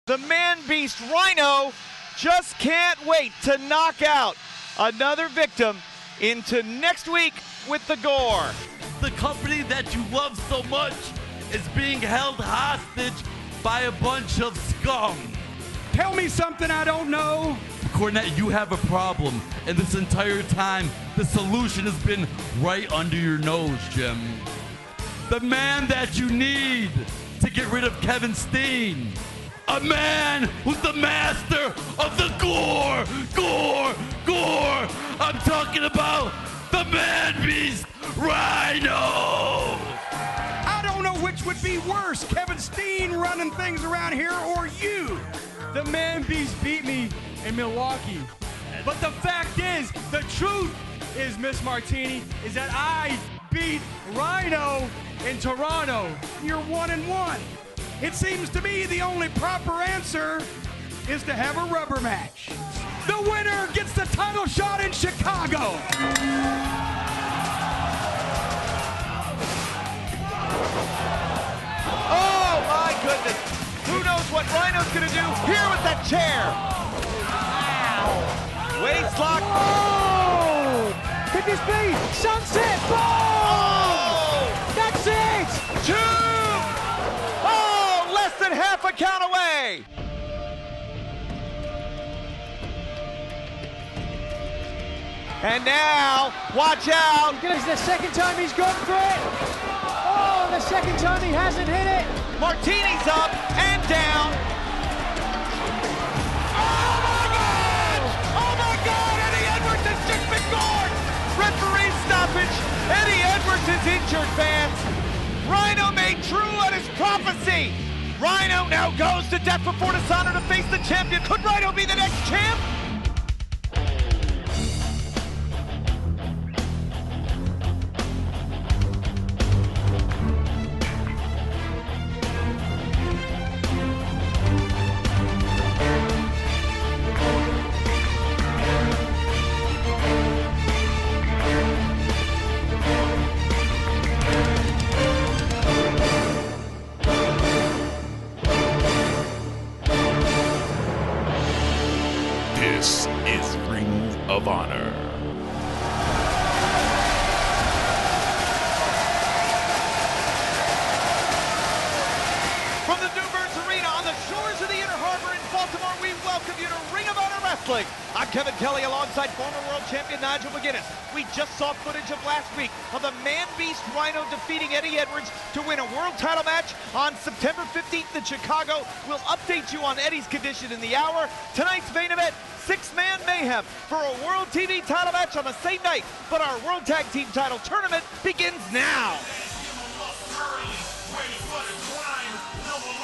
The man beast Rhino just can't wait to knock out another victim into next week with the gore. The company that you love so much is being held hostage by a bunch of scum. Tell me something I don't know. Cornette, you have a problem, and this entire time, the solution has been right under your nose, Jim. The man that you need to get rid of Kevin Steen. A man who's the master of the gore, gore, gore. I'm talking about the man beast, Rhino. I don't know which would be worse, Kevin Steen running things around here or you. The man beast beat me in Milwaukee. But the fact is, the truth is, Miss Martini, is that I beat Rhino in Toronto. You're 1-1. It seems to me the only proper answer is to have a rubber match. The winner gets the title shot in Chicago. Oh my goodness. Who knows what Rhino's gonna do here with that chair. Wow. Waist lock. Oh! Could this be sunset? Boom! Oh! That's it! 2! Oh, less than half a count away. And now, watch out. It's the second time he's gone for it. Oh, the second time he hasn't hit it. Martini's up and down. Oh my God! Oh my God! Eddie Edwards has just been gored. Referee stoppage. Eddie Edwards is injured, fans. Rhino made true on his prophecy. Rhino now goes to death before dishonor to face the champion. Could Rhino be the next champ? This is Ring of Honor. From the Newburns Arena on the shores of the Inner Harbor in Baltimore, we welcome you to Ring of Honor Wrestling. I'm Kevin Kelly alongside former world champion Nigel Mcguinness. We just saw footage of last week of the man beast Rhino defeating Eddie Edwards to win a world title match on September 15th in Chicago. We'll update you on Eddie's condition in the hour. Tonight's main event, 6-man mayhem for a world TV title match on the same night. But our world tag team title tournament begins now.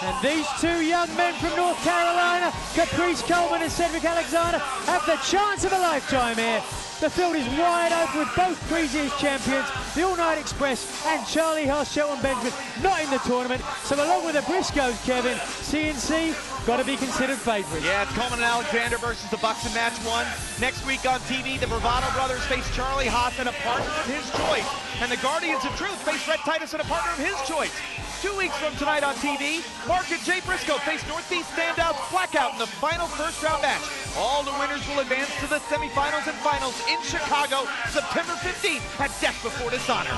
And these two young men from North Carolina, Caprice Coleman and Cedric Alexander, have the chance of a lifetime here. The field is wide open with both previous champions, the All Night Express and Charlie Haas, Shelton Benjamin, not in the tournament. So along with the Briscoes, Kevin, CNC got to be considered favourites. Yeah, it's Coleman and Alexander versus the Bucks in match 1. Next week on TV, the Bravado Brothers face Charlie Haas and a partner of his choice. And the Guardians of Truth face Red Titus and a partner of his choice. 2 weeks from tonight on TV, Mark and Jay Briscoe face Northeast standouts Blackout in the final first-round match. All the winners will advance to the semifinals and finals in Chicago, September 15th at Death Before Dishonor.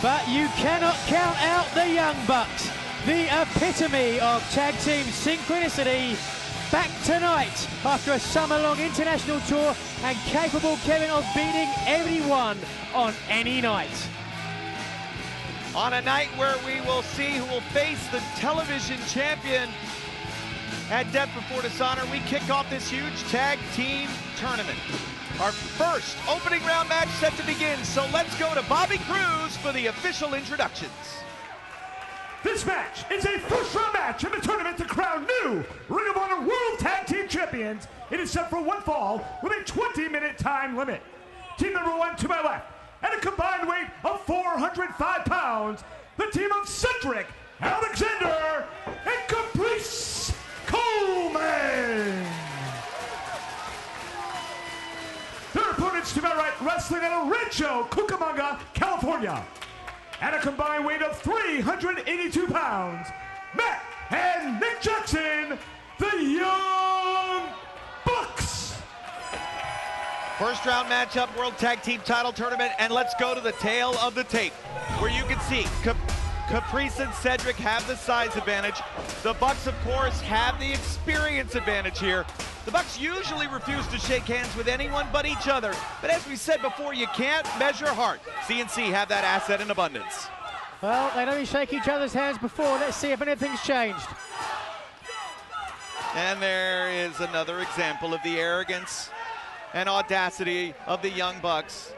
But you cannot count out the Young Bucks, the epitome of tag team synchronicity. Back tonight after a summer-long international tour and capable, Kevin, of beating everyone on any night. On a night where we will see who will face the television champion at Death Before Dishonor, we kick off this huge tag team tournament. Our first opening round match set to begin, so let's go to Bobby Cruz for the official introductions. This match is a first-round match in the tournament to crown new Ring of Honor World Tag Team Champions. It is set for one fall with a 20-minute time limit. Team number 1 to my left, at a combined weight of 405 pounds, the team of Cedric Alexander and Caprice Coleman. Their opponents to my right, wrestling out of Rancho Cucamonga, California, at a combined weight of 382 pounds, Matt and Nick Jackson, the Young Bucks. First round matchup, World Tag Team Title Tournament, and let's go to the tail of the tape, where you can see Caprice and Cedric have the size advantage. The Bucks, of course, have the experience advantage here. The Bucks usually refuse to shake hands with anyone but each other, but as we said before, you can't measure heart. CNC have that asset in abundance. Well, they'd only shake each other's hands before. Let's see if anything's changed. And there is another example of the arrogance and audacity of the Young Bucks.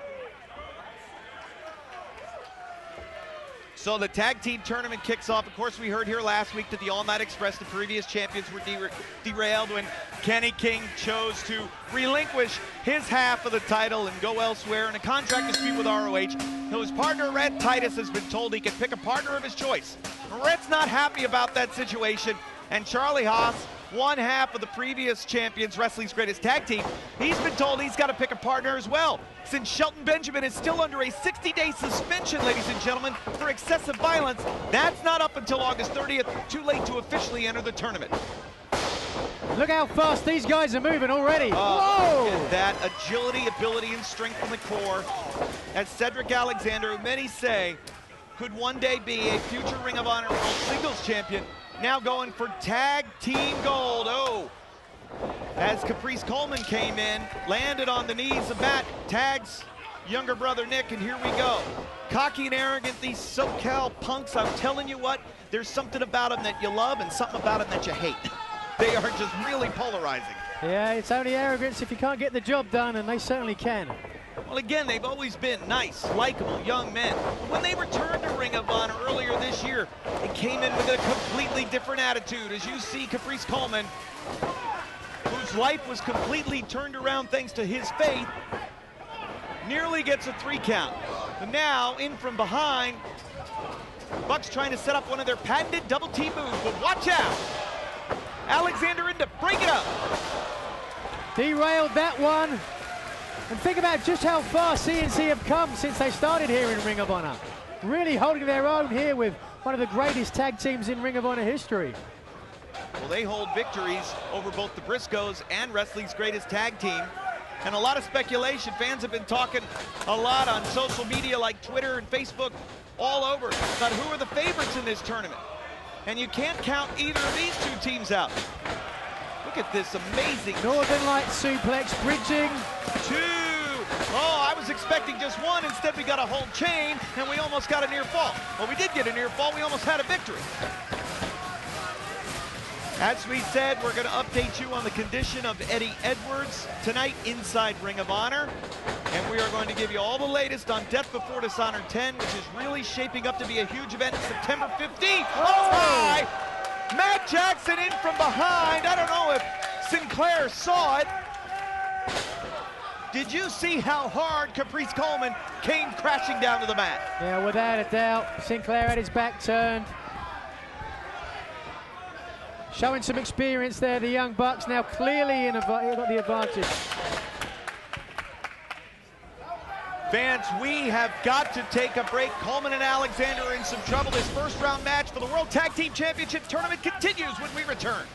So the tag team tournament kicks off. Of course, we heard here last week that the All Night Express, the previous champions, were derailed when Kenny King chose to relinquish his half of the title and go elsewhere in a contract dispute with ROH. So his partner, Rhett Titus, has been told he can pick a partner of his choice. Rhett's not happy about that situation, and Charlie Haas, one half of the previous champions, Wrestling's Greatest Tag Team, he's been told he's got to pick a partner as well. Since Shelton Benjamin is still under a 60-day suspension, ladies and gentlemen, for excessive violence, that's not up until August 30th. Too late to officially enter the tournament. Look how fast these guys are moving already. Whoa! And that agility, ability, and strength from the core. As Cedric Alexander, who many say could one day be a future Ring of Honor World Singles Champion, now going for tag team gold. Oh, as Caprice Coleman came in, landed on the knees of Matt, tags younger brother Nick, and here we go. Cocky and arrogant, these SoCal punks, I'm telling you what, there's something about them that you love and something about them that you hate. They are just really polarizing. Yeah, it's only arrogance if you can't get the job done, and they certainly can. Well, again, they've always been nice, likable young men. When they returned to Ring of Honor earlier this year, they came in with a completely different attitude. As you see, Caprice Coleman, whose life was completely turned around thanks to his faith, nearly gets a 3 count. And now, in from behind, Bucks trying to set up one of their patented double team moves, but watch out! Alexander in to break it up. Derailed that one. And think about just how far CNC have come since they started here in Ring of Honor. Really holding their own here with one of the greatest tag teams in Ring of Honor history. Well, they hold victories over both the Briscoes and Wrestling's Greatest Tag Team. And a lot of speculation. Fans have been talking a lot on social media like Twitter and Facebook all over about who are the favorites in this tournament. And you can't count either of these two teams out. Look at this amazing Northern Light suplex, bridging. 2. Oh, I was expecting just one. Instead, we got a whole chain, and we almost got a near fall. Well, we did get a near fall. We almost had a victory. As we said, we're going to update you on the condition of Eddie Edwards tonight inside Ring of Honor. And we are going to give you all the latest on Death Before Dishonor 10, which is really shaping up to be a huge event September 15th. Oh! Matt Jackson in from behind. I don't know if Sinclair saw it. Did you see how hard Caprice Coleman came crashing down to the mat? Yeah, without a doubt. Sinclair had his back turned. Showing some experience there, the Young Bucks now clearly got the advantage. Fans, we have got to take a break. Coleman and Alexander are in some trouble. This first round match for the World Tag Team Championship tournament continues when we return.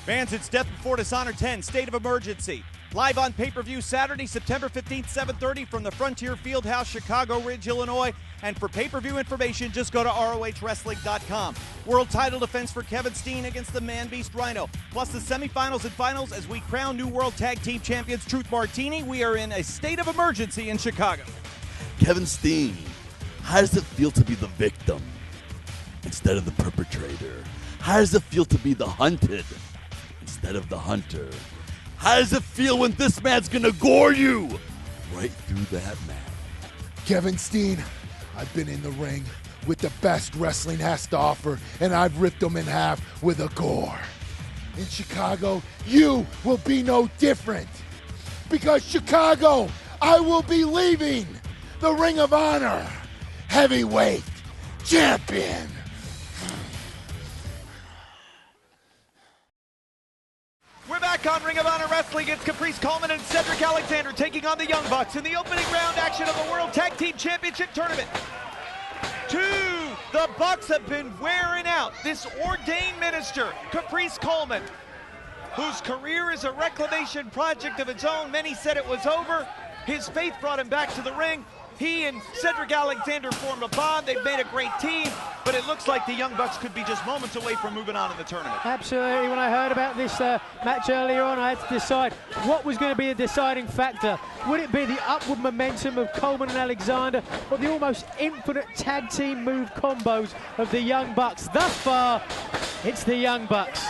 Fans, it's Death Before Dishonor 10, State of Emergency. Live on pay-per-view Saturday, September 15th, 7:30 from the Frontier Fieldhouse, Chicago Ridge, Illinois. And for pay-per-view information, just go to ROHWrestling.com. World title defense for Kevin Steen against the Man Beast Rhino. Plus the semifinals and finals as we crown new World Tag Team Champions Truth Martini. We are in a state of emergency in Chicago. Kevin Steen, how does it feel to be the victim instead of the perpetrator? How does it feel to be the hunted instead of the hunter? How does it feel when this man's gonna gore you right through that man? Kevin Steen, I've been in the ring with the best wrestling has to offer, and I've ripped them in half with a gore. In Chicago, you will be no different. Because Chicago, I will be leaving the Ring of Honor heavyweight champion. We're back Back on Ring of Honor Wrestling, it's Caprice Coleman and Cedric Alexander taking on the Young Bucks in the opening round action of the World Tag Team Championship Tournament. The Bucks have been wearing out this ordained minister, Caprice Coleman, whose career is a reclamation project of its own. Many said it was over. His faith brought him back to the ring. He and Cedric Alexander formed a bond. They've made a great team, but it looks like the Young Bucks could be just moments away from moving on in the tournament. Absolutely. When I heard about this match earlier on, I had to decide what was going to be a deciding factor. Would it be the upward momentum of Coleman and Alexander, or the almost infinite tag team move combos of the Young Bucks? Thus far, it's the Young Bucks.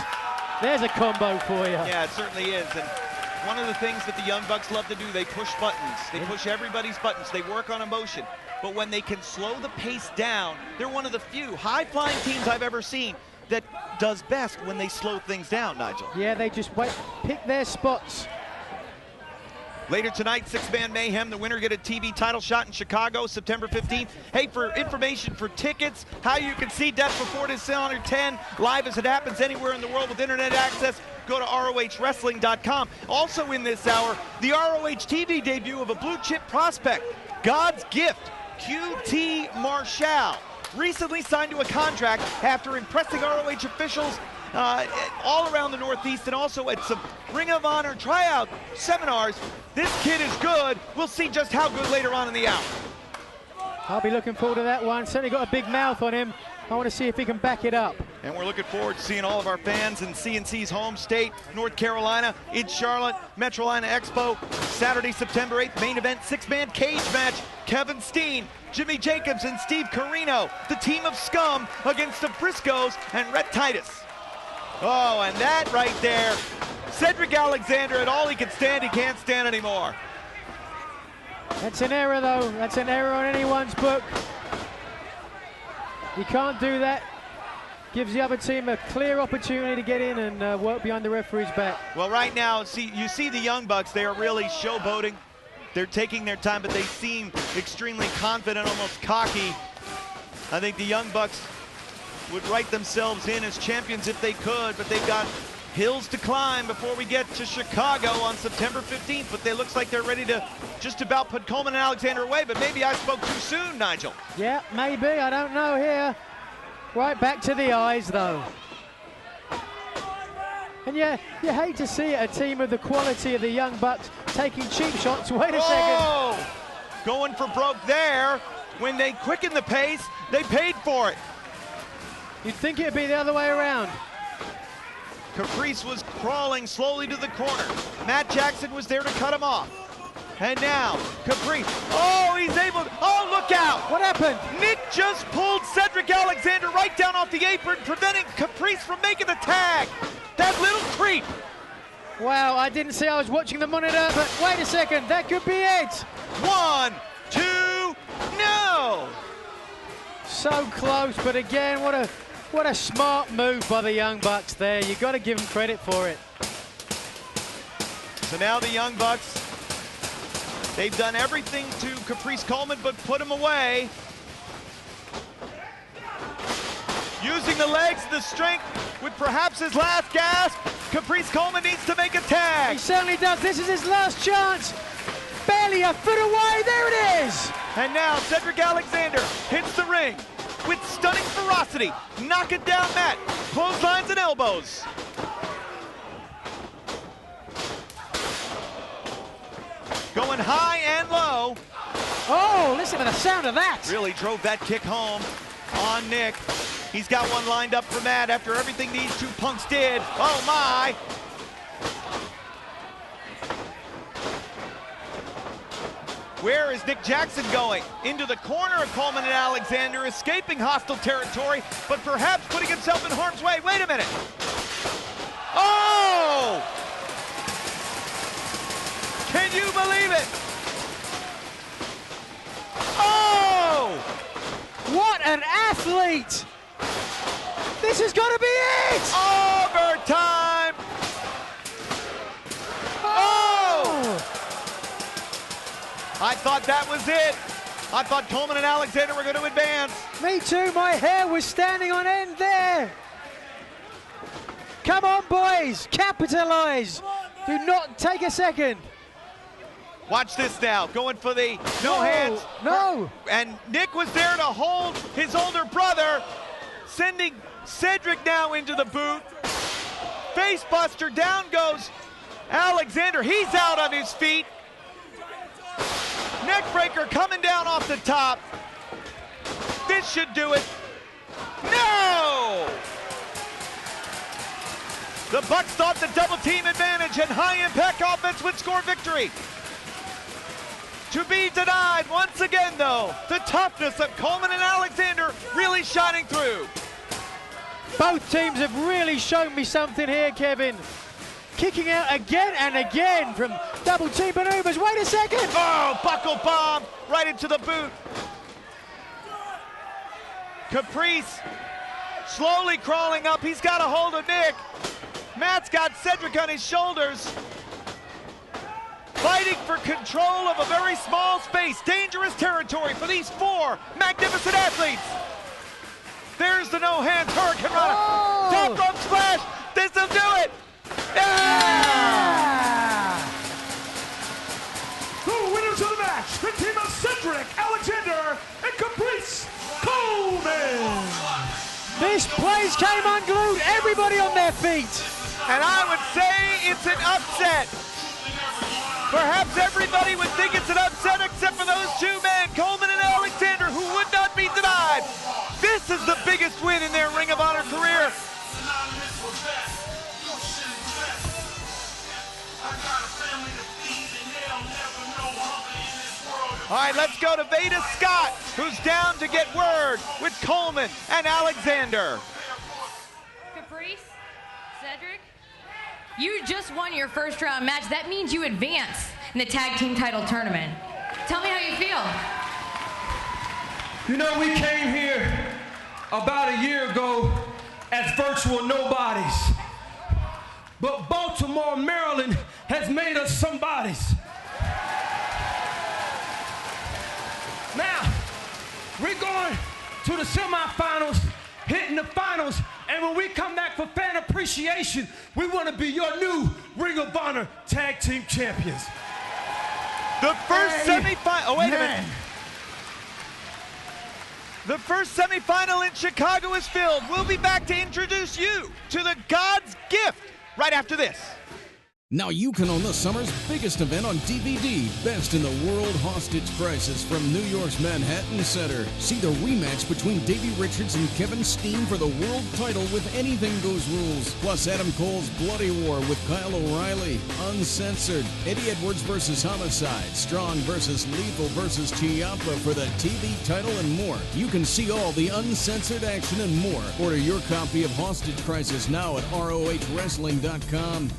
There's a combo for you. Yeah, it certainly is. And one of the things that the Young Bucks love to do, they push buttons. They push everybody's buttons. They work on emotion. But when they can slow the pace down, they're one of the few high-flying teams I've ever seen that does best when they slow things down, Nigel. Yeah, they just pick their spots. Later tonight, 6-Man Mayhem. The winner get a TV title shot in Chicago, September 15th. Hey, for information for tickets, how you can see Death Before Dishonor 10 live as it happens anywhere in the world with internet access, go to ROHWrestling.com. Also in this hour, the ROH TV debut of a blue chip prospect, God's Gift, QT Marshall. Recently signed to a contract after impressing ROH officials all around the Northeast and also at some Ring of Honor tryout seminars. This kid is good. We'll see just how good later on in the hour. I'll be looking forward to that one. Certainly got a big mouth on him. I want to see if he can back it up. And we're looking forward to seeing all of our fans in CNC's home state, North Carolina, in Charlotte, Metrolina Expo, Saturday, September 8th, main event, 6-man cage match. Kevin Steen, Jimmy Jacobs, and Steve Carino, the team of scum against the Briscoes and Rhett Titus. Oh, and that right there, Cedric Alexander, at all he can stand, he can't stand anymore. That's an error, though. That's an error on anyone's book. You can't do that. Gives the other team a clear opportunity to get in and work behind the referee's back. Well, right now, you see the Young Bucks, they are really showboating. They're taking their time, but they seem extremely confident, almost cocky. I think the Young Bucks would write themselves in as champions if they could, but they've got hills to climb before we get to Chicago on September 15th, but they looks like they're ready to just about put Coleman and Alexander away, but maybe I spoke too soon, Nigel. Yeah, maybe, I don't know here. Right back to the eyes, though. And yeah, you hate to see it, a team of the quality of the Young Bucks taking cheap shots. Wait a second. Going for broke there. When they quicken the pace, they paid for it. You'd think it'd be the other way around. Caprice was crawling slowly to the corner. Matt Jackson was there to cut him off. And now, Caprice, he's able to, look out! What happened? Nick just pulled Cedric Alexander right down off the apron, preventing Caprice from making the tag. That little creep. Wow, I didn't see, I was watching the monitor, but wait a second, that could be it. 1, 2, no! So close, but again, what a smart move by the Young Bucks there. You got to give them credit for it. So now the Young Bucks, they've done everything to Caprice Coleman but put him away. Using the legs, the strength, with perhaps his last gasp, Caprice Coleman needs to make a tag. He certainly does. This is his last chance. Barely a foot away. There it is. And now Cedric Alexander hits the ring with stunning ferocity, knocking down Matt, clotheslines and elbows. Going high and low. Oh, listen to the sound of that. Really drove that kick home on Nick. He's got one lined up for Matt after everything these two punks did. Oh my. Where is Nick Jackson going? Into the corner of Coleman and Alexander, escaping hostile territory, but perhaps putting himself in harm's way. Wait a minute. Oh! Can you believe it? Oh! What an athlete! This has got to be it! Overtime! Oh! I thought that was it. I thought Coleman and Alexander were going to advance. Me too, my hair was standing on end there. Come on, boys, capitalize. Do not take a second. Watch this now, going for the no hands. No. And Nick was there to hold his older brother, sending Cedric now into the boot. Face buster, down goes Alexander. He's out on his feet. Neck breaker coming down off the top. This should do it. No! The Bucks thought the double team advantage and high impact offense would score victory. To be denied once again, though. The toughness of Coleman and Alexander really shining through. Both teams have really shown me something here, Kevin. Kicking out again and again from double team maneuvers. Wait a second. Oh, buckle bomb right into the boot. Caprice slowly crawling up. He's got a hold of Nick. Matt's got Cedric on his shoulders. Fighting for control of a very small space. Dangerous territory for these four magnificent athletes. There's the no hands hurricane runner. Oh. Top rope splash. This'll do it. Yeah! The winners of the match, the team of Cedric, Alexander, and Caprice Coleman. This place came unglued. Everybody on their feet. And I would say it's an upset. Perhaps everybody would think it's an upset except for those two men, Coleman and Alexander, who would not be denied. This is the biggest win in their Ring of Honor career. All right, let's go to Veda Scott, who's down to get word with Coleman and Alexander. Caprice, Cedric, you just won your first round match. That means you advance in the tag team title tournament. Tell me how you feel. You know, we came here about a year ago as virtual nobodies. But Baltimore, Maryland has made us somebodies. Now, we're going to the semifinals, hitting the finals, and when we come back for fan appreciation, we want to be your new Ring of Honor Tag Team Champions. The first semifinal, oh wait a minute. The first semifinal in Chicago is filled. We'll be back to introduce you to the God's Gift right after this. Now you can own the summer's biggest event on DVD, Best in the World Hostage Crisis from New York's Manhattan Center. See the rematch between Davey Richards and Kevin Steen for the world title with Anything Goes rules. Plus Adam Cole's Bloody War with Kyle O'Reilly. Uncensored. Eddie Edwards versus Homicide. Strong versus Lethal versus Ciampa for the TV title and more. You can see all the uncensored action and more. Order your copy of Hostage Crisis now at ROHWrestling.com.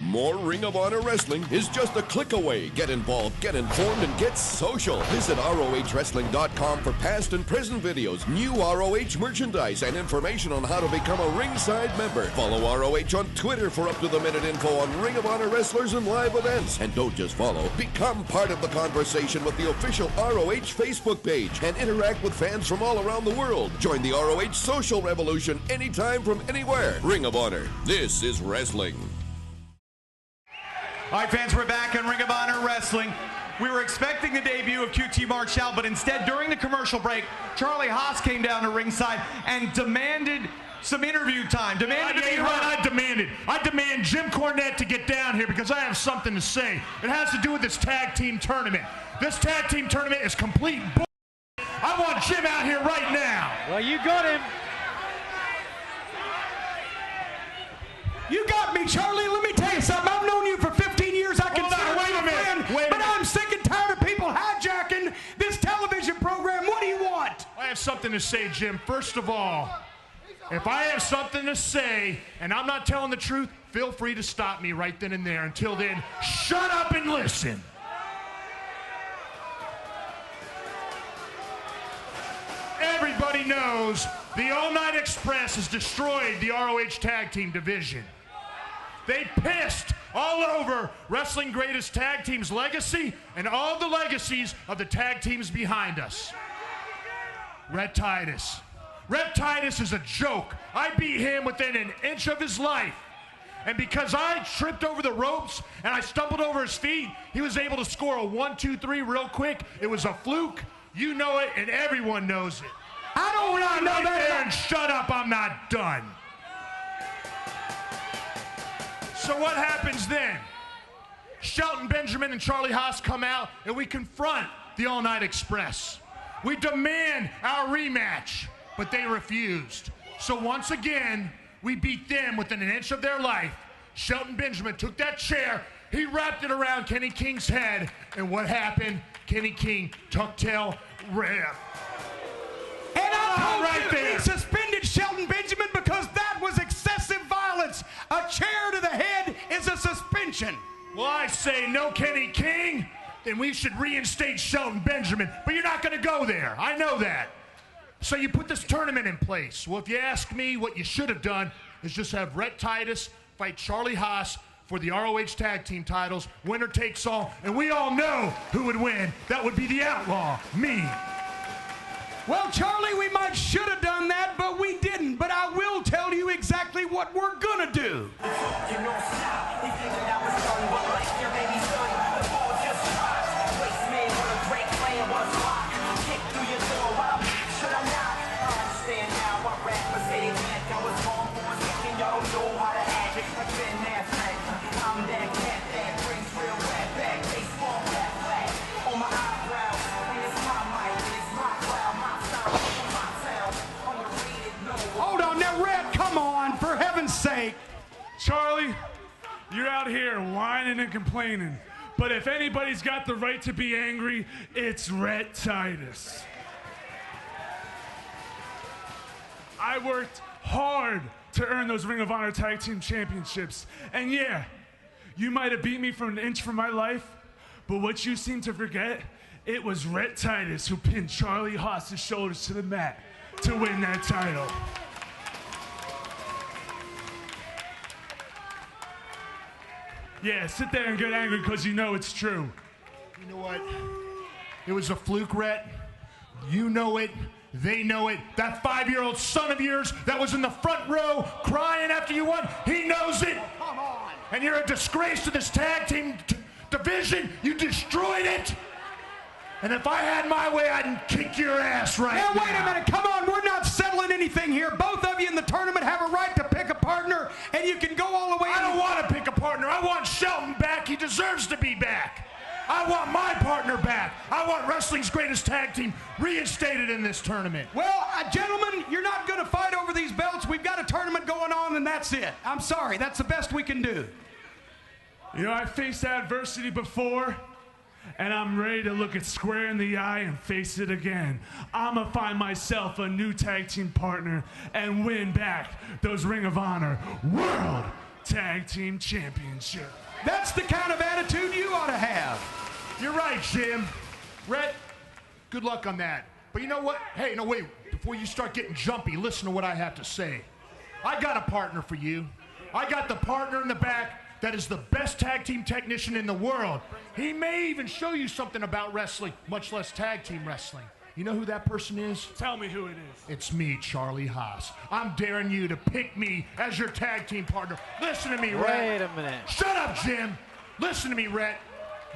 More Ring of Honor Wrestling is just a click away. Get involved, get informed, and get social. Visit ROHWrestling.com for past and present videos, new ROH merchandise, and information on how to become a ringside member. Follow ROH on Twitter for up-to-the-minute info on Ring of Honor wrestlers and live events. And don't just follow, become part of the conversation with the official ROH Facebook page and interact with fans from all around the world. Join the ROH social revolution anytime from anywhere. Ring of Honor. This is wrestling. All right, fans, we're back in Ring of Honor Wrestling. We were expecting the debut of QT Marshall, but instead, during the commercial break, Charlie Haas came down to ringside and demanded some interview time. I demand Jim Cornette to get down here because I have something to say. It has to do with this tag team tournament. This tag team tournament is complete bull. I want Jim out here right now. Well, you got him. You got me, Charlie. Let me tell you something. I've known you for 15 years. I can Wait a minute. but I'm sick and tired of people hijacking this television program. What do you want? I have something to say, Jim. First of all, if I have something to say and I'm not telling the truth, feel free to stop me right then and there. Until then, shut up and listen. Everybody knows the All Night Express has destroyed the ROH Tag Team division. They pissed all over Wrestling Greatest Tag Team's legacy and all the legacies of the tag teams behind us. Rhett Titus. Rhett Titus is a joke. I beat him within an inch of his life. And because I tripped over the ropes and I stumbled over his feet, he was able to score a 1, 2, 3 real quick. It was a fluke. You know it, and everyone knows it. I don't really know that. There and shut up, I'm not done. So what happens then? Shelton Benjamin and Charlie Haas come out, and we confront the All Night Express. We demand our rematch, but they refused. So once again, we beat them within an inch of their life. Shelton Benjamin took that chair, he wrapped it around Kenny King's head, and what happened? Kenny King tucked tail rip. And I right there. He suspended Shelton Benjamin because that was excessive violence. A chair to the head is a suspension. Well, I say no Kenny King, then we should reinstate Shelton Benjamin. But you're not going to go there. I know that. So you put this tournament in place. Well, if you ask me, what you should have done is just have Rhett Titus fight Charlie Haas for the ROH Tag Team titles. Winner takes all. And we all know who would win. That would be the Outlaw, me. Well, Charlie, we might should have done that, but we didn't. But I will tell you exactly what we're gonna do. Sake. Charlie, you're out here whining and complaining, but if anybody's got the right to be angry, it's Rhett Titus. I worked hard to earn those Ring of Honor Tag Team Championships, and yeah, you might have beat me from an inch from my life, but what you seem to forget, it was Rhett Titus who pinned Charlie Haas's shoulders to the mat to win that title. Yeah, sit there and get angry because you know it's true. You know what? It was a fluke, Rhett. You know it. They know it. That 5-year-old son of yours that was in the front row crying after you won, he knows it. Come on. And you're a disgrace to this tag team division. You destroyed it. And if I had my way, I'd kick your ass right now. Now, wait a minute. Come on. We're not settling anything here. Both of you in the tournament have a right to pick a partner, and you can go all the way. I don't want to pick a partner. I want Shelton back. He deserves to be back. I want my partner back. I want wrestling's greatest tag team reinstated in this tournament. Well, gentlemen, you're not going to fight over these belts. We've got a tournament going on, and that's it. I'm sorry. That's the best we can do. You know, I faced adversity before, and I'm ready to look it square in the eye and face it again. I'ma find myself a new tag team partner and win back those Ring of Honor World Tag Team Championship. That's the kind of attitude you ought to have. You're right, Jim. Rhett, good luck on that. But you know what? Hey, no, wait. Before you start getting jumpy, listen to what I have to say. I got a partner for you. I got the partner in the back that is the best tag team technician in the world. He may even show you something about wrestling, much less tag team wrestling. You know who that person is? Tell me who it is. It's me, Charlie Haas. I'm daring you to pick me as your tag team partner. Listen to me, Rhett. Wait a minute. Shut up, Jim. Listen to me, Rhett.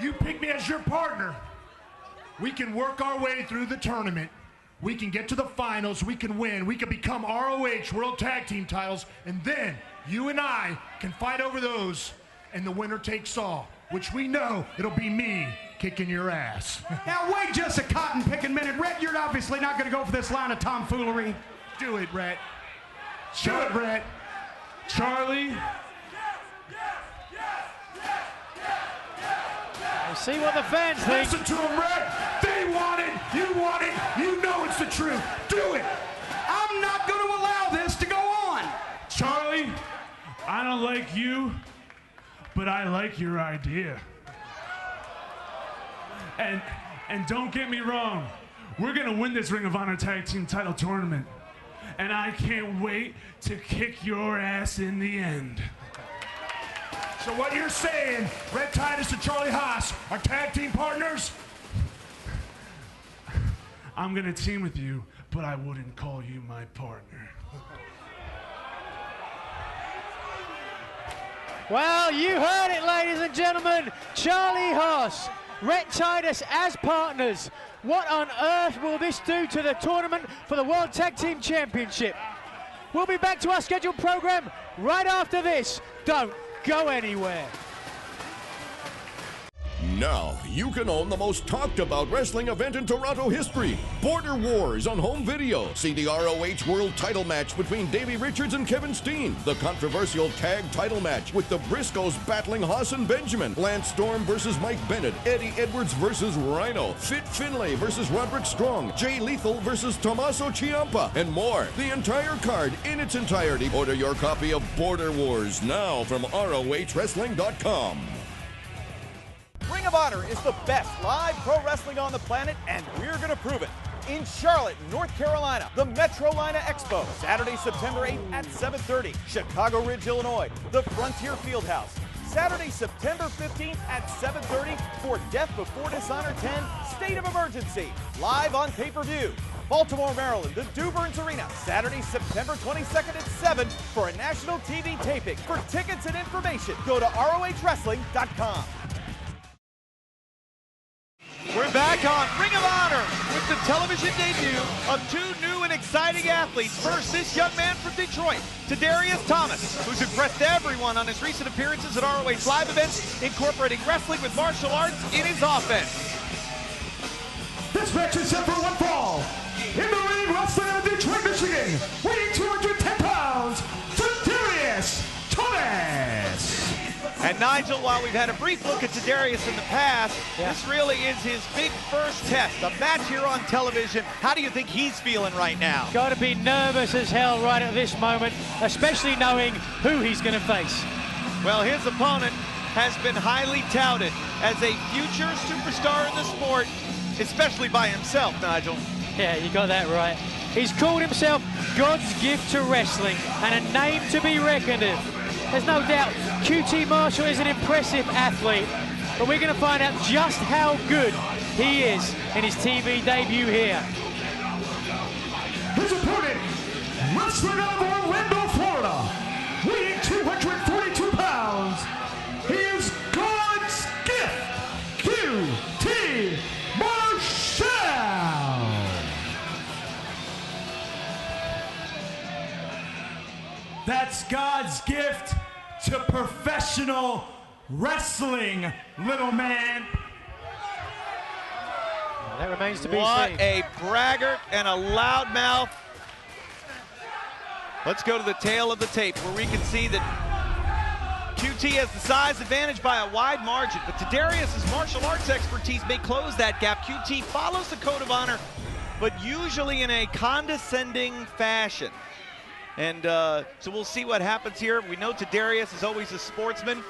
You pick me as your partner. We can work our way through the tournament. We can get to the finals. We can win. We can become ROH World Tag Team titles. And then you and I can fight over those, and the winner takes all, which we know it'll be me kicking your ass. Now, wait just a cotton-picking minute. Rhett, you're obviously not going to go for this line of tomfoolery. Do it, Rhett. Do it, Rhett. Charlie. We'll see what the fans think. Listen to them, Rhett. They want it. You want it. You know it's the truth. Do it. I'm not going to allow this to go on. Charlie, I don't like you, but I like your idea. And don't get me wrong, we're gonna win this Ring of Honor Tag Team title tournament. And I can't wait to kick your ass in the end. So what you're saying, Rhett Titus and Charlie Haas are tag team partners? I'm gonna team with you, but I wouldn't call you my partner. Well, you heard it, ladies and gentlemen. Charlie Haas, Rhett Titus as partners. What on earth will this do to the tournament for the World Tag Team Championship? We'll be back to our scheduled program right after this. Don't go anywhere. Now, you can own the most talked about wrestling event in Toronto history, Border Wars on home video. See the ROH World title match between Davey Richards and Kevin Steen, the controversial tag title match with the Briscoes battling Haas and Benjamin, Lance Storm versus Mike Bennett, Eddie Edwards versus Rhino, Fit Finlay versus Roderick Strong, Jay Lethal versus Tommaso Ciampa, and more. The entire card in its entirety. Order your copy of Border Wars now from ROHWrestling.com. Ring of Honor is the best live pro wrestling on the planet, and we're going to prove it. In Charlotte, North Carolina, the Metrolina Expo, Saturday, September 8th at 7:30. Chicago Ridge, Illinois, the Frontier Fieldhouse, Saturday, September 15th at 7:30 for Death Before Dishonor 10 State of Emergency, live on pay-per-view. Baltimore, Maryland, the Duburns Arena, Saturday, September 22nd at 7 for a national TV taping. For tickets and information, go to ROHWrestling.com. We're back on Ring of Honor with the television debut of two new and exciting athletes. First, this young man from Detroit, Tadarius Thomas, who's impressed everyone on his recent appearances at ROH live events, incorporating wrestling with martial arts in his offense. This match is set for one fall. In the ring, wrestling out of Detroit, Michigan, weighing 210 pounds, Tadarius Thomas. And Nigel, while we've had a brief look at Tadarius in the past, this really is his big first test, a match here on television. How do you think he's feeling right now? Got to be nervous as hell right at this moment, especially knowing who he's going to face. Well, his opponent has been highly touted as a future superstar in the sport, especially by himself, Nigel. Yeah, you got that right. He's called himself God's gift to wrestling and a name to be reckoned with. There's no doubt QT Marshall is an impressive athlete, but we're going to find out just how good he is in his TV debut here. His opponent, wrestling out of Orlando, Florida, weighing 242 pounds, he is God's gift, QT Marshall. That's God's gift to professional wrestling, little man. That remains to be What seen. a braggart and a loudmouth. Let's go to the tail of the tape where we can see that QT has the size advantage by a wide margin, but Tadarius' martial arts expertise may close that gap. QT follows the code of honor, but usually in a condescending fashion. And so we'll see what happens here. We know Tadarius is always a sportsman.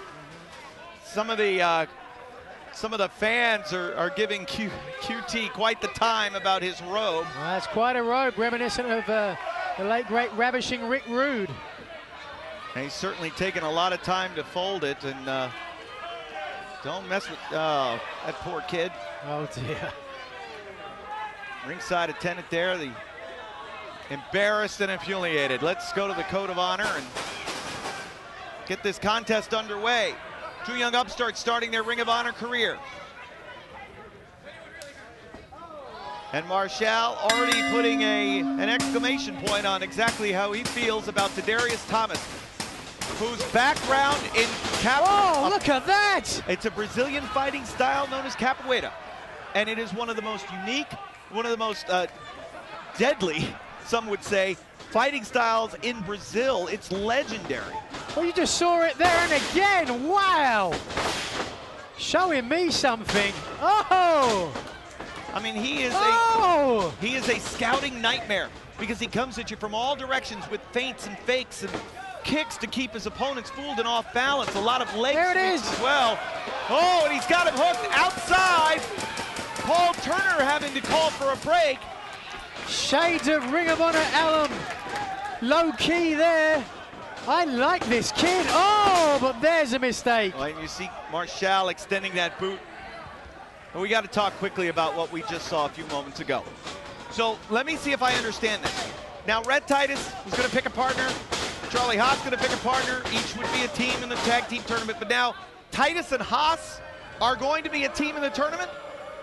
Some of the fans are giving QT quite the time about his robe. Well, that's quite a robe, reminiscent of the late, great, ravishing Rick Rude. And he's certainly taken a lot of time to fold it. And don't mess with that poor kid. Oh, dear. Ringside attendant there, the embarrassed and infuriated. Let's go to the code of honor and get this contest underway. Two young upstarts starting their Ring of Honor career. And Marshall already putting an exclamation point on exactly how he feels about Tadarius Thomas, whose background in capoeira. Oh, look at that! It's a Brazilian fighting style known as capoeira. And it is one of the most unique, one of the most deadly, some would say, fighting styles in Brazil. It's legendary. Well, you just saw it there and again. Wow! Showing me something. Oh! I mean, he is a scouting nightmare because he comes at you from all directions with feints and fakes and kicks to keep his opponents fooled and off balance. A lot of leg sweeps as well. Oh, and he's got him hooked outside. Paul Turner having to call for a break. Shades of Ring of Honor alum. Low key there. I like this kid. Oh, but there's a mistake. Well, and you see Marshall extending that boot. But we got to talk quickly about what we just saw a few moments ago. So let me see if I understand this. Now, Rhett Titus was going to pick a partner. Charlie Haas going to pick a partner. Each would be a team in the tag team tournament. But now Titus and Haas are going to be a team in the tournament?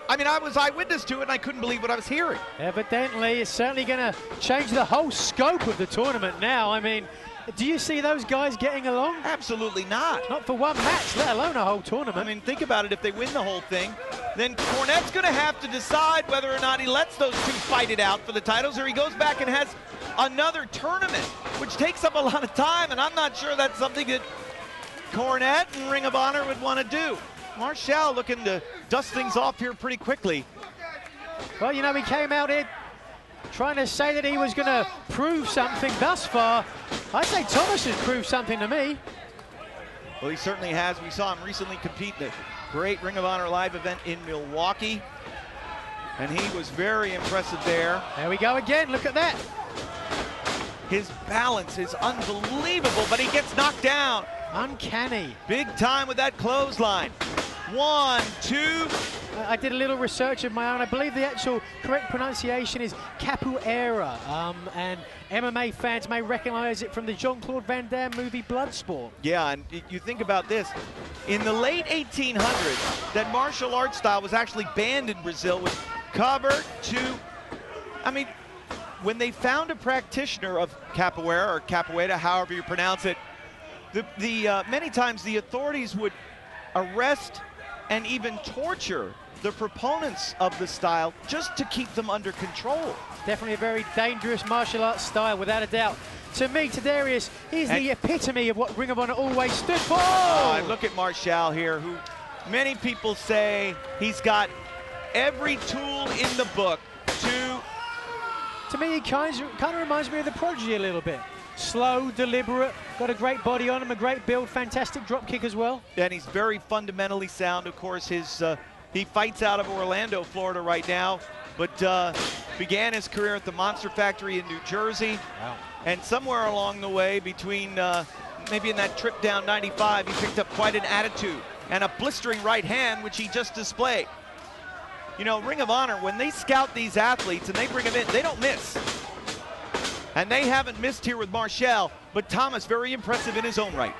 I mean, I was eyewitness to it, and I couldn't believe what I was hearing. Evidently, it's certainly going to change the whole scope of the tournament now. I mean, do you see those guys getting along? Absolutely not. Not for one match, let alone a whole tournament. I mean, think about it. If they win the whole thing, then Cornette's going to have to decide whether or not he lets those two fight it out for the titles, or he goes back and has another tournament, which takes up a lot of time, and I'm not sure that's something that Cornette and Ring of Honor would want to do. Marshall looking to dust things off here pretty quickly. Well, you know, he came out here trying to say that he was going to prove something thus far. I'd say Thomas has proved something to me. Well, he certainly has. We saw him recently compete in the great Ring of Honor live event in Milwaukee, and he was very impressive there. There we go again. Look at that. His balance is unbelievable, but he gets knocked down. Uncanny. Big time with that clothesline. 1, 2. I did a little research of my own. I believe the actual correct pronunciation is capoeira, and MMA fans may recognize it from the Jean-Claude Van Damme movie Bloodsport. Yeah, and you think about this. In the late 1800s, that martial arts style was actually banned in Brazil with cover to, I mean, when they found a practitioner of capoeira or capoeira, however you pronounce it, many times the authorities would arrest and even torture the proponents of the style just to keep them under control. Definitely a very dangerous martial arts style, without a doubt. To me, Tadarius, he's the epitome of what Ring of Honor always stood for. Look at Marshall here, who many people say he's got every tool in the book to... To me, he kind of reminds me of the Prodigy a little bit. Slow, deliberate, got a great body on him, a great build, fantastic drop kick as well. And he's very fundamentally sound. Of course, he fights out of Orlando, Florida right now, but began his career at the Monster Factory in New Jersey. Wow. And somewhere along the way, between maybe in that trip down 95, he picked up quite an attitude and a blistering right hand, which he just displayed. You know, Ring of Honor, when they scout these athletes and they bring them in, they don't miss. And they haven't missed here with Marshall, but Thomas very impressive in his own right.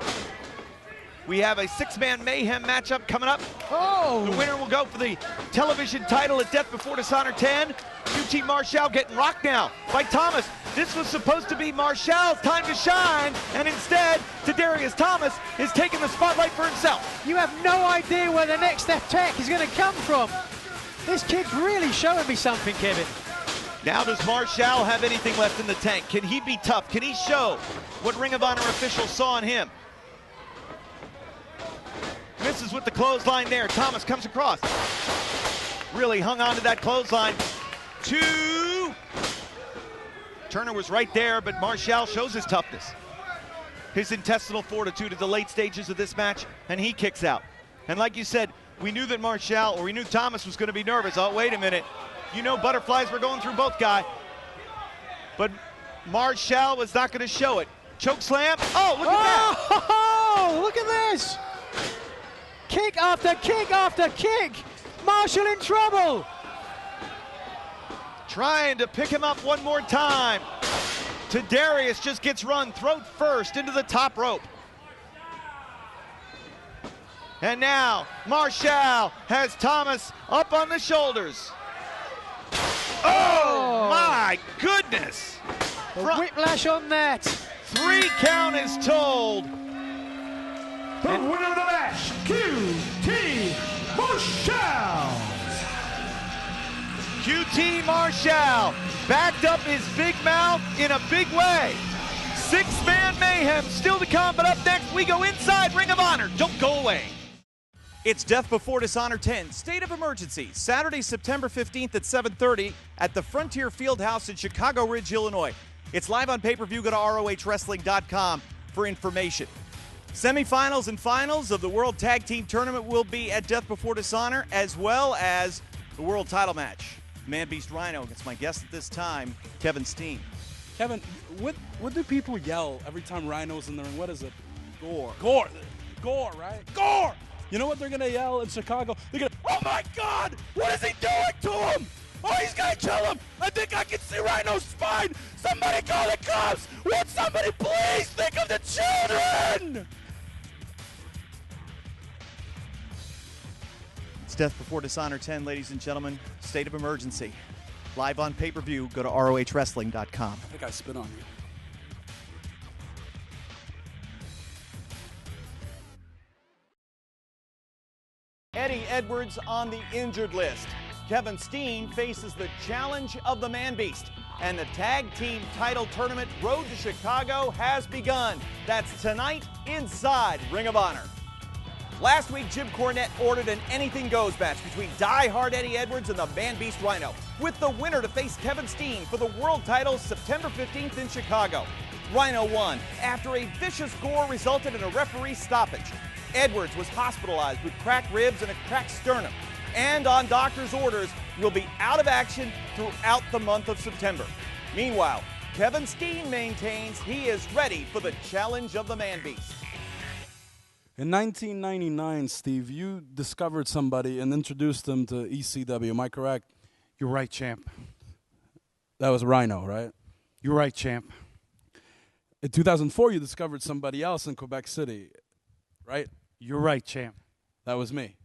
We have a six-man mayhem matchup coming up. The winner will go for the television title at Death Before Dishonor 10. QT Marshall getting rocked now by Thomas. This was supposed to be Marshall's time to shine, and instead, Tadarius Thomas is taking the spotlight for himself. You have no idea where the next attack is going to come from. This kid's really showing me something, Kevin. Now does Marshall have anything left in the tank? Can he be tough? Can he show what Ring of Honor officials saw in him? Misses with the clothesline there. Thomas comes across. Really hung on to that clothesline. 2. Turner was right there, but Marshall shows his toughness. His intestinal fortitude at the late stages of this match, and he kicks out. And like you said, we knew that Marshall, or we knew Thomas was going to be nervous. Oh, wait a minute. You know butterflies were going through both guys. But Marshall was not going to show it. Choke slam. Oh, look at that. Oh, look at this. Kick after kick after kick. Marshall in trouble. Trying to pick him up one more time. Tadarius just gets run throat first into the top rope. And now Marshall has Thomas up on the shoulders. Oh, my goodness. A whiplash on that. 3 count is told. The winner of the match, QT Marshall. QT Marshall backed up his big mouth in a big way. 6-man mayhem still to come, but up next we go inside Ring of Honor. Don't go away. It's Death Before Dishonor 10, State of Emergency, Saturday, September 15th at 7:30 at the Frontier Fieldhouse in Chicago Ridge, Illinois. It's live on pay-per-view. Go to ROHWrestling.com for information. Semifinals and finals of the World Tag Team Tournament will be at Death Before Dishonor, as well as the World Title match. Man Beast Rhino against my guest at this time, Kevin Steen. Kevin, what do people yell every time Rhino's in the ring? What is it? Gore. Gore. Gore, right? Gore! You know what they're going to yell in Chicago? They're going to, oh my God! What is he doing to him? Oh, he's going to kill him! I think I can see Rhino's spine! Somebody call the cops! What's up? Somebody please think of the children! It's Death Before Dishonor 10, ladies and gentlemen. State of emergency. Live on pay-per-view. Go to ROHWrestling.com. I think I spit on you. Eddie Edwards on the injured list. Kevin Steen faces the challenge of the Man Beast. And the tag team title tournament Road to Chicago has begun. That's tonight inside Ring of Honor. Last week, Jim Cornette ordered an anything goes match between die-hard Eddie Edwards and the Man Beast Rhino, with the winner to face Kevin Steen for the world title September 15th in Chicago. Rhino won after a vicious gore resulted in a referee stoppage. Edwards was hospitalized with cracked ribs and a cracked sternum, and on doctor's orders will be out of action throughout the month of September. Meanwhile, Kevin Steen maintains he is ready for the challenge of the Man Beast. In 1999, Steve, you discovered somebody and introduced them to ECW. Am I correct? You're right, champ. That was Rhino, right? You're right, champ. In 2004, you discovered somebody else in Quebec City, right? You're right, champ. That was me.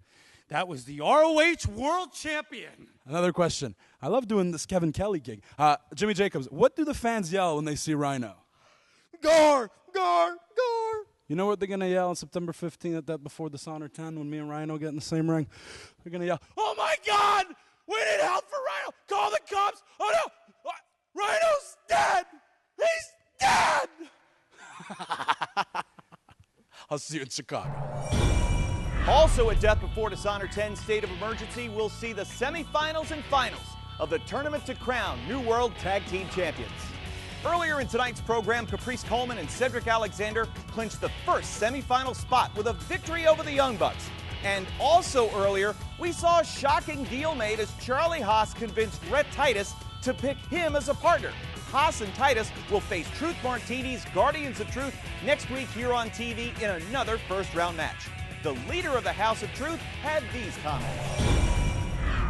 That was the ROH World Champion. Another question. I love doing this Kevin Kelly gig. Jimmy Jacobs, what do the fans yell when they see Rhino? Gore, gore, gore. You know what they're going to yell on September 15th at that Before Dishonor 10 when me and Rhino get in the same ring? They're going to yell, "Oh my God! We need help for Rhino! Call the cops! Oh no! Rhino's dead! He's dead!" I'll see you in Chicago. Also at Death Before Dishonor 10 State of Emergency, we'll see the semifinals and finals of the tournament to crown New World Tag Team Champions. Earlier in tonight's program, Caprice Coleman and Cedric Alexander clinched the first semifinal spot with a victory over the Young Bucks. And also earlier, we saw a shocking deal made as Charlie Haas convinced Rhett Titus to pick him as a partner. Haas and Titus will face Truth Martini's Guardians of Truth next week here on TV in another first-round match. The leader of the House of Truth had these comments.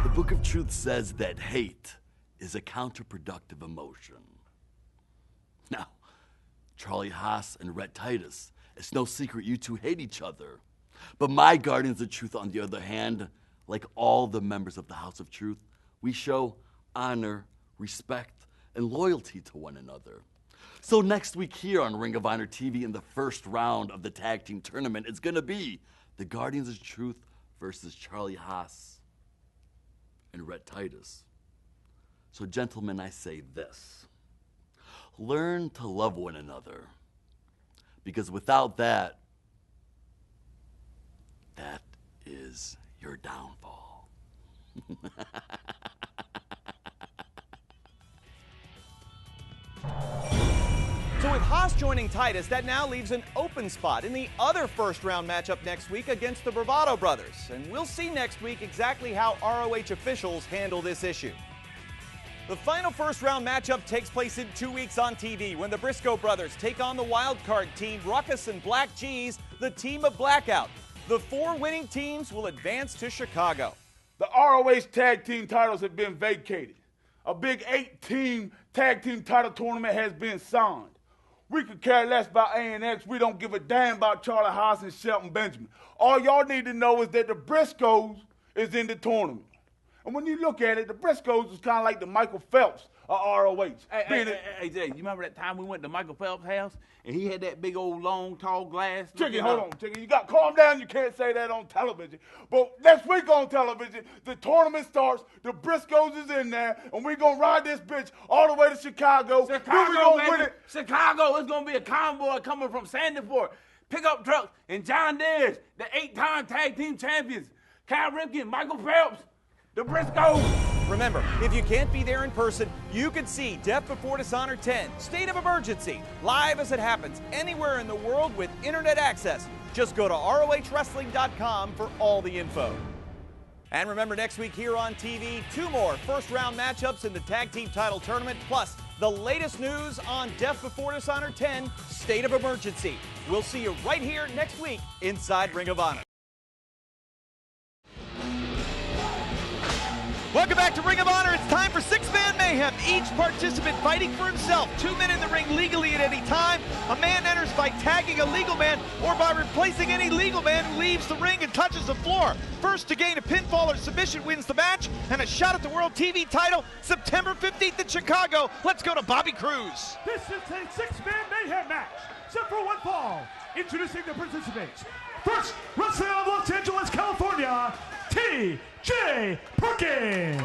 The Book of Truth says that hate is a counterproductive emotion. Now, Charlie Haas and Rhett Titus, it's no secret you two hate each other. But my Guardians of Truth, on the other hand, like all the members of the House of Truth, we show honor, respect, and loyalty to one another. So next week here on Ring of Honor TV in the first round of the tag team tournament, it's going to be the Guardians of Truth versus Charlie Haas and Rhett Titus. So gentlemen, I say this. Learn to love one another, because without that, that is your downfall. So with Haas joining Titus, that now leaves an open spot in the other first-round matchup next week against the Bravado Brothers. And we'll see next week exactly how ROH officials handle this issue. The final first-round matchup takes place in 2 weeks on TV when the Briscoe brothers take on the wildcard team Ruckus and Black G's, the team of Blackout. The 4 winning teams will advance to Chicago. The ROH tag team titles have been vacated. A big 8-team tag team title tournament has been signed. We could care less about ANX. We don't give a damn about Charlie Haas and Shelton Benjamin. All y'all need to know is that the Briscoes is in the tournament. And when you look at it, the Briscoes is kind of like the Michael Phelps of ROH. Hey, Jay, you remember that time we went to Michael Phelps' house and he had that big old long, tall glass? Chicken, hold on, Chicken. You got to calm down. You can't say that on television. But next week on television, the tournament starts. The Briscoes is in there, and we're going to ride this bitch all the way to Chicago. Chicago, baby. Win it. Chicago, it's going to be a convoy coming from Sandyford. Pickup trucks and John Deere, the 8-time tag team champions. Kyle Ripken, Michael Phelps. The Briscoes! Remember, if you can't be there in person, you can see Death Before Dishonor 10, State of Emergency, live as it happens anywhere in the world with internet access. Just go to ROHWrestling.com for all the info. And remember, next week here on TV, 2 more first-round matchups in the tag team title tournament, plus the latest news on Death Before Dishonor 10, State of Emergency. We'll see you right here next week inside Ring of Honor. Welcome back to Ring of Honor. It's time for 6-man mayhem. Each participant fighting for himself. 2 men in the ring legally at any time. A man enters by tagging a legal man or by replacing any legal man who leaves the ring and touches the floor. First to gain a pinfall or submission wins the match, and a shot at the World TV title September 15th in Chicago. Let's go to Bobby Cruz. This is a 6-man mayhem match, set for one fall. Introducing the participants. First, wrestling out of Los Angeles, California, T.J. Perkins.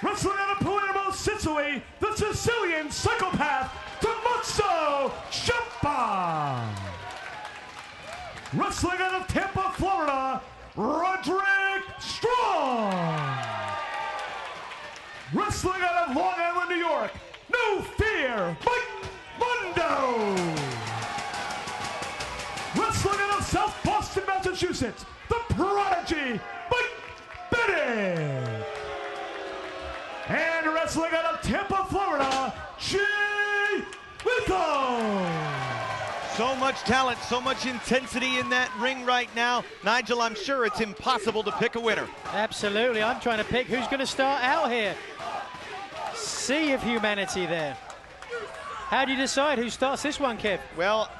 Wrestling out of Palermo, Sicily, the Sicilian psychopath, Tommaso Ciampa. Wrestling out of Tampa, Florida, Roderick Strong. Wrestling out of Long Island, New York, No Fear, Mondo. Wrestling out of South Boston, Massachusetts, the Prodigy, Bennett. And wrestling out of Tampa, Florida, Jay Lethal. So much talent, so much intensity in that ring right now. Nigel, I'm sure it's impossible to pick a winner. Absolutely. I'm trying to pick who's going to start out here. Sea of humanity there. How do you decide who starts this one, Kev? Well,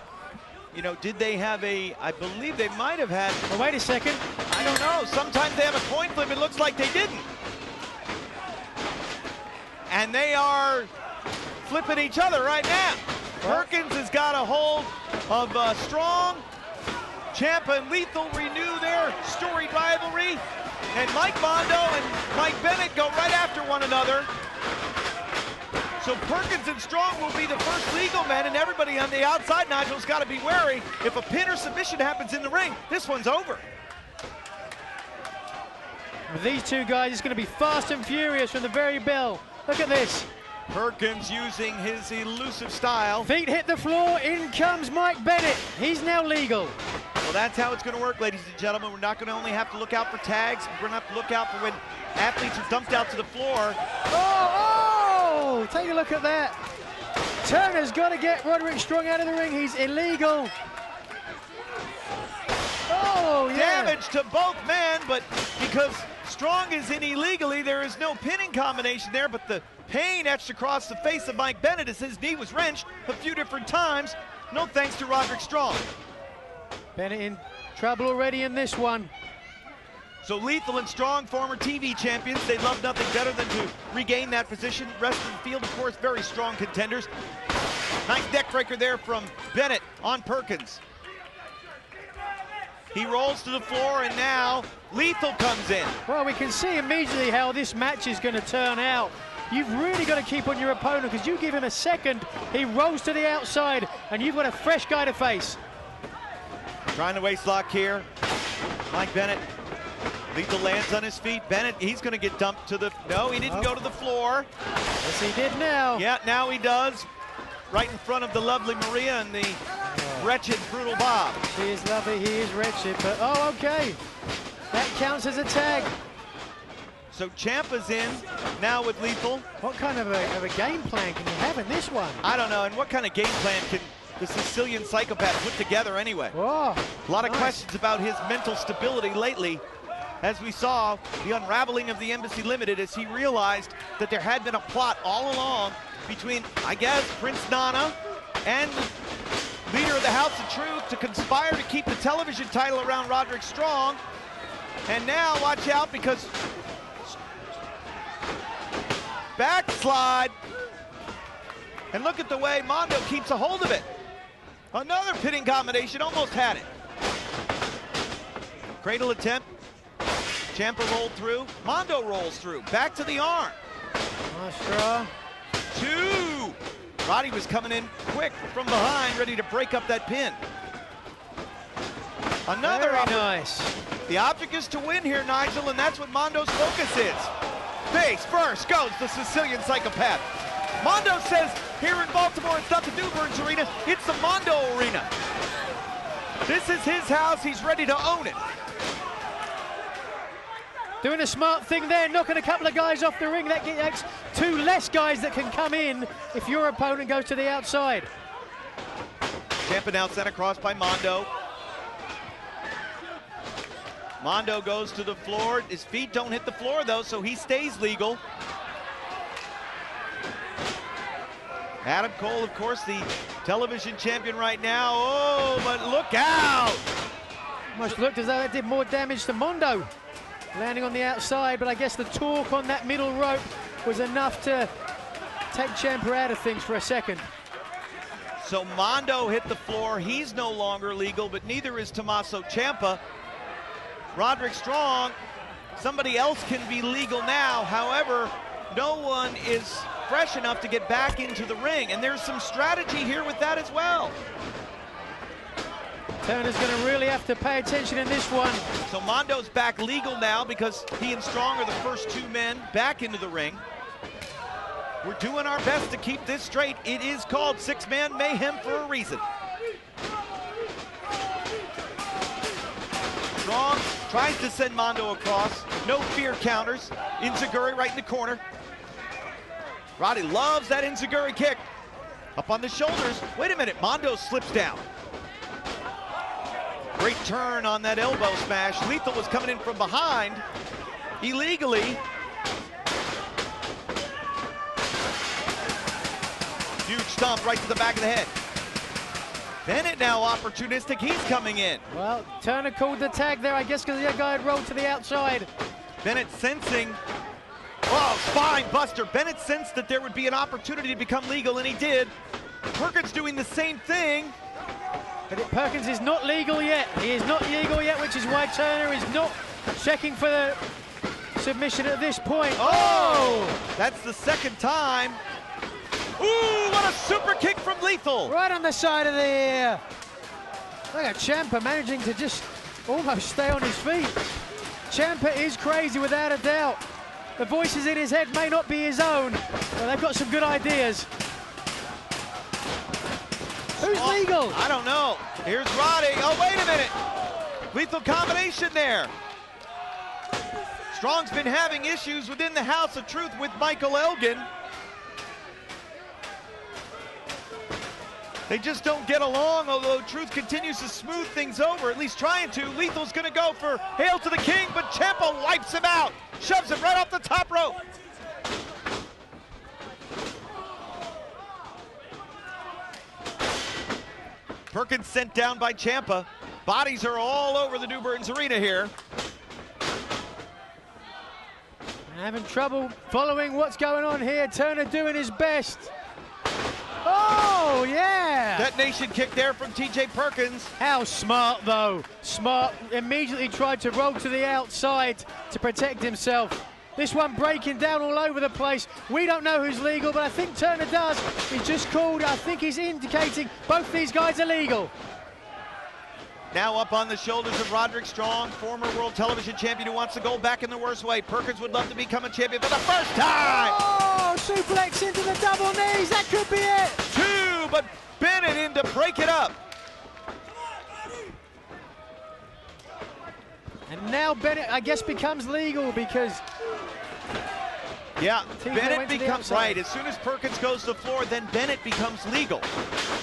you know, did they have I believe they might have had. Well, wait a second. I don't know. Sometimes they have a coin flip. It looks like they didn't. And they are flipping each other right now. Perkins has got a hold of Strong. Ciampa and Lethal renew their storied rivalry. And Mike Mondo and Mike Bennett go right after one another. So Perkins and Strong will be the first legal men, and everybody on the outside, Nigel's got to be wary. If a pin or submission happens in the ring, this one's over. With these two guys, it's going to be fast and furious from the very bell. Look at this. Perkins using his elusive style. Feet hit the floor, in comes Mike Bennett. He's now legal. Well, that's how it's going to work, ladies and gentlemen. We're not going to only have to look out for tags, we're going to have to look out for when athletes are dumped out to the floor. Oh, take a look at that. Turner's got to get Roderick Strong out of the ring. He's illegal. Oh, yeah. Damage to both men, but because Strong is in illegally, there is no pinning combination there, but the pain etched across the face of Mike Bennett as his knee was wrenched a few different times. No thanks to Roderick Strong. Bennett in trouble already in this one. So Lethal and Strong, former TV champions, they love nothing better than to regain that position. Rest of the field, of course, very strong contenders. Nice neck breaker there from Bennett on Perkins. He rolls to the floor, and now Lethal comes in. Well, we can see immediately how this match is going to turn out. You've really got to keep on your opponent, because you give him a second, he rolls to the outside, and you've got a fresh guy to face. Trying to waist lock here. Mike Bennett. Lethal lands on his feet. Bennett, he's going to get dumped to the... No, he didn't go to the floor. Yes, he did now. Yeah, now he does. Right in front of the lovely Maria and the wretched Brutal Bob. He is lovely, he is wretched, but oh, okay. That counts as a tag. So Ciampa's in now with Lethal. What kind of a game plan can you have in this one? I don't know, and what kind of game plan can the Sicilian psychopath put together anyway? Whoa, a lot of questions about his mental stability lately, as we saw the unraveling of the Embassy Limited as he realized that there had been a plot all along between, I guess, Prince Nana and the leader of the House of Truth to conspire to keep the television title around Roderick Strong. And now, watch out, because backslide. And look at the way Mondo keeps a hold of it. Another pinning combination, almost had it. Cradle attempt. Ciampa rolled through. Mondo rolls through. Back to the arm. Nice draw. 2. Roddy was coming in quick from behind, ready to break up that pin. Another Very nice. The object is to win here, Nigel, and that's what Mondo's focus is. Face first goes the Sicilian psychopath. Mondo says here in Baltimore, it's not the Newburns Arena, it's the Mondo Arena. This is his house, he's ready to own it. Doing a smart thing there, knocking a couple of guys off the ring. That gets 2 less guys that can come in if your opponent goes to the outside. Ciampa now sent across by Mondo. Mondo goes to the floor. His feet don't hit the floor, though, so he stays legal. Adam Cole, of course, the television champion right now. Oh, but look out! Almost looked as though that did more damage to Mondo. Landing on the outside, but I guess the torque on that middle rope was enough to take Ciampa out of things for a second. So Mondo hit the floor. He's no longer legal, but neither is Tommaso Ciampa. Roderick Strong, somebody else can be legal now. However, no one is fresh enough to get back into the ring, and there's some strategy here with that as well. Turner's going to really have to pay attention in this one. So Mondo's back legal now because he and Strong are the first two men back into the ring. We're doing our best to keep this straight. It is called six-man mayhem for a reason. Strong tries to send Mondo across. No fear counters. Enziguri right in the corner. Roddy loves that Enziguri kick. Up on the shoulders. Wait a minute, Mondo slips down. Great turn on that elbow smash. Lethal was coming in from behind. Illegally. Huge stomp right to the back of the head. Bennett now opportunistic, he's coming in. Well, Turner called the tag there, I guess, because the other guy had rolled to the outside. Bennett sensing, oh, spine buster. Bennett sensed that there would be an opportunity to become legal, and he did. Perkins doing the same thing. But Perkins is not legal yet. He is not legal yet, which is why Turner is not checking for the submission at this point. Oh! That's the second time. Ooh, what a super kick from Lethal. Right on the side of the ear. Look at Ciampa managing to just almost stay on his feet. Ciampa is crazy without a doubt. The voices in his head may not be his own, but they've got some good ideas. Who's legal? I don't know. Here's Roddy. Oh, wait a minute. Lethal combination there. Strong's been having issues within the House of Truth with Michael Elgin. They just don't get along, although Truth continues to smooth things over, at least trying to. Lethal's going to go for Hail to the King, but Ciampa wipes him out. Shoves him right off the top rope. Perkins sent down by Ciampa. Bodies are all over the New Burton's Arena here. Having trouble following what's going on here. Turner doing his best. Oh, yeah! Detonation kick there from TJ Perkins. How smart, though. Smart immediately tried to roll to the outside to protect himself. This one breaking down all over the place. We don't know who's legal, but I think Turner does. He's just called, I think he's indicating both these guys are legal. Now up on the shoulders of Roderick Strong, former world television champion who wants the gold back in the worst way. Perkins would love to become a champion for the first time. Oh, suplex into the double knees. That could be it. Two, but Bennett in to break it up. And now Bennett, I guess, becomes legal because... Yeah, Bennett becomes right. As soon as Perkins goes to the floor, then Bennett becomes legal.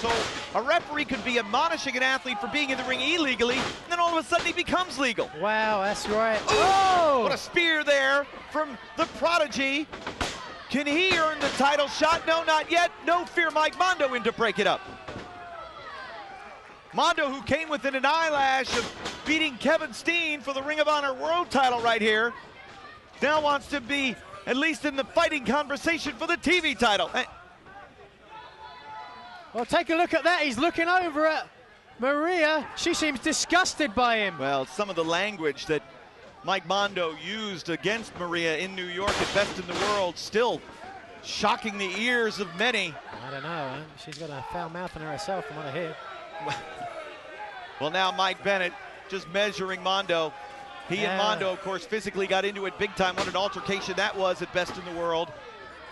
So a referee could be admonishing an athlete for being in the ring illegally, and then all of a sudden he becomes legal. Wow, that's right. Ooh, oh! What a spear there from the Prodigy. Can he earn the title shot? No, not yet. No fear, Mike Mondo in to break it up. Mondo, who came within an eyelash of beating Kevin Steen for the Ring of Honor World title right here, now wants to be at least in the fighting conversation for the TV title. Well, take a look at that. He's looking over at Maria. She seems disgusted by him. Well, some of the language that Mike Mondo used against Maria in New York at Best in the World still shocking the ears of many. I don't know. She's got a foul mouth on her herself from what I hear. Well, now Mike Bennett just measuring Mondo. He and Mondo, of course, physically got into it big time. What an altercation that was at Best in the World.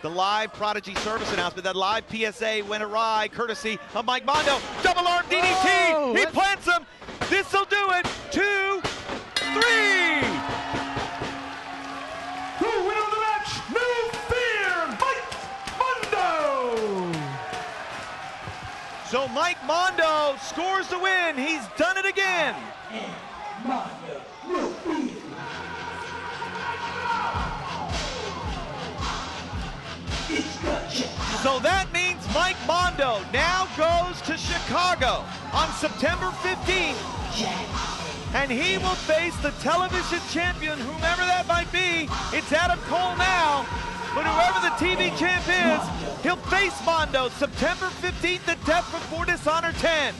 The live Prodigy service announcement, that live PSA went awry, courtesy of Mike Mondo. Double arm DDT, oh, he plants him. This'll do it, 2, 3. The winner of the match, no fear, Mike Mondo. So Mike Mondo scores the win. He's done it again. Mondo, no fear. So that means Mike Mondo now goes to Chicago on September 15th. And he will face the television champion, whomever that might be. It's Adam Cole now. But whoever the TV champ is, he'll face Mondo September 15th at Death Before Dishonor 10.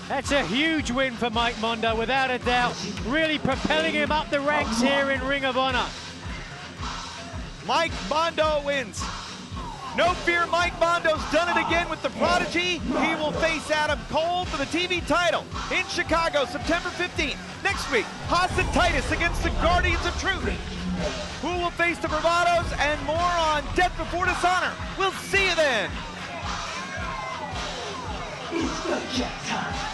That's a huge win for Mike Mondo, without a doubt. Really propelling him up the ranks here in Ring of Honor. Mike Mondo wins. No fear, Mike Mondo's done it again with the Prodigy. He will face Adam Cole for the TV title in Chicago, September 15th. Next week, Haas and Titus against the Guardians of Truth. Who will face the Bravados and more on Death Before Dishonor. We'll see you then. It's the check time.